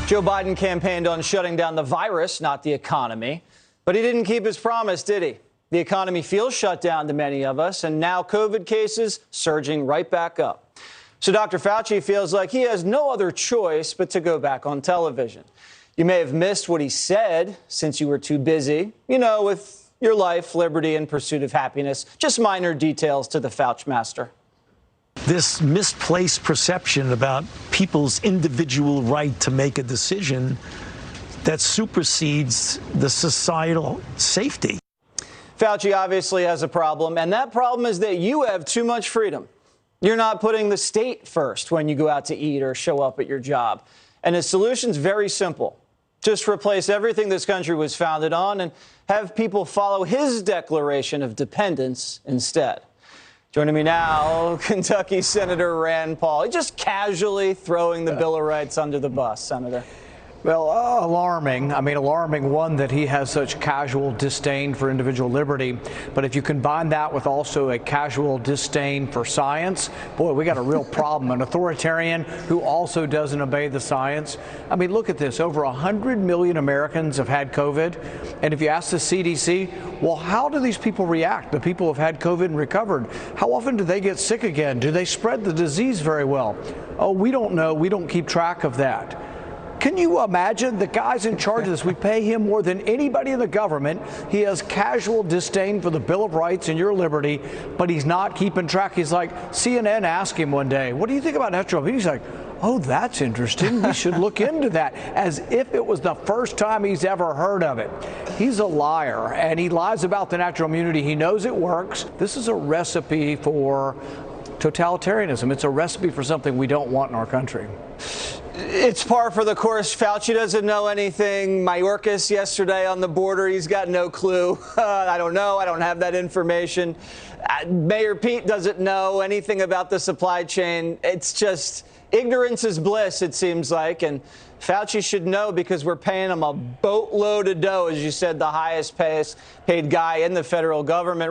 Joe Biden campaigned on shutting down the virus, not the economy. But he didn't keep his promise, did he? The economy feels shut down to many of us, and now COVID cases surging right back up. So Dr. Fauci feels like he has no other choice but to go back on television. You may have missed what he said since you were too busy, with your life, liberty, and pursuit of happiness. Just minor details to the Fauci master. This misplaced perception about people's individual right to make a decision that supersedes the societal safety. Fauci obviously has a problem, and that problem is that you have too much freedom. You're not putting the state first when you go out to eat or show up at your job. And his solution's very simple. Just replace everything this country was founded on and have people follow his declaration of dependence instead. Joining me now, Kentucky Senator Rand Paul. Just casually throwing the Bill of Rights under the bus, Senator. Well, alarming. Alarming, one, that he has such casual disdain for individual liberty. But if you combine that with also a casual disdain for science, boy, we got a real problem. An authoritarian who also doesn't obey the science. Look at this. Over 100 million Americans have had COVID. And if you ask the CDC, well, how do these people react? The people who have had COVID and recovered, how often do they get sick again? Do they spread the disease very well? Oh, we don't know. We don't keep track of that. Can you imagine the guy's in charge of this? We pay him more than anybody in the government. He has casual disdain for the Bill of Rights and your liberty, but he's not keeping track. He's like, CNN asked him one day, what do you think about natural immunity? He's like, oh, that's interesting. We should look into that, as if it was the first time he's ever heard of it. He's a liar, and he lies about the natural immunity. He knows it works. This is a recipe for totalitarianism. It's a recipe for something we don't want in our country. It's par for the course. Fauci doesn't know anything. Mayorkas yesterday on the border, he's got no clue. I don't know. I don't have that information. Mayor Pete doesn't know anything about the supply chain. It's just ignorance is bliss, it seems like. And Fauci should know, because we're paying him a boatload of dough, as you said, the highest paid guy in the federal government.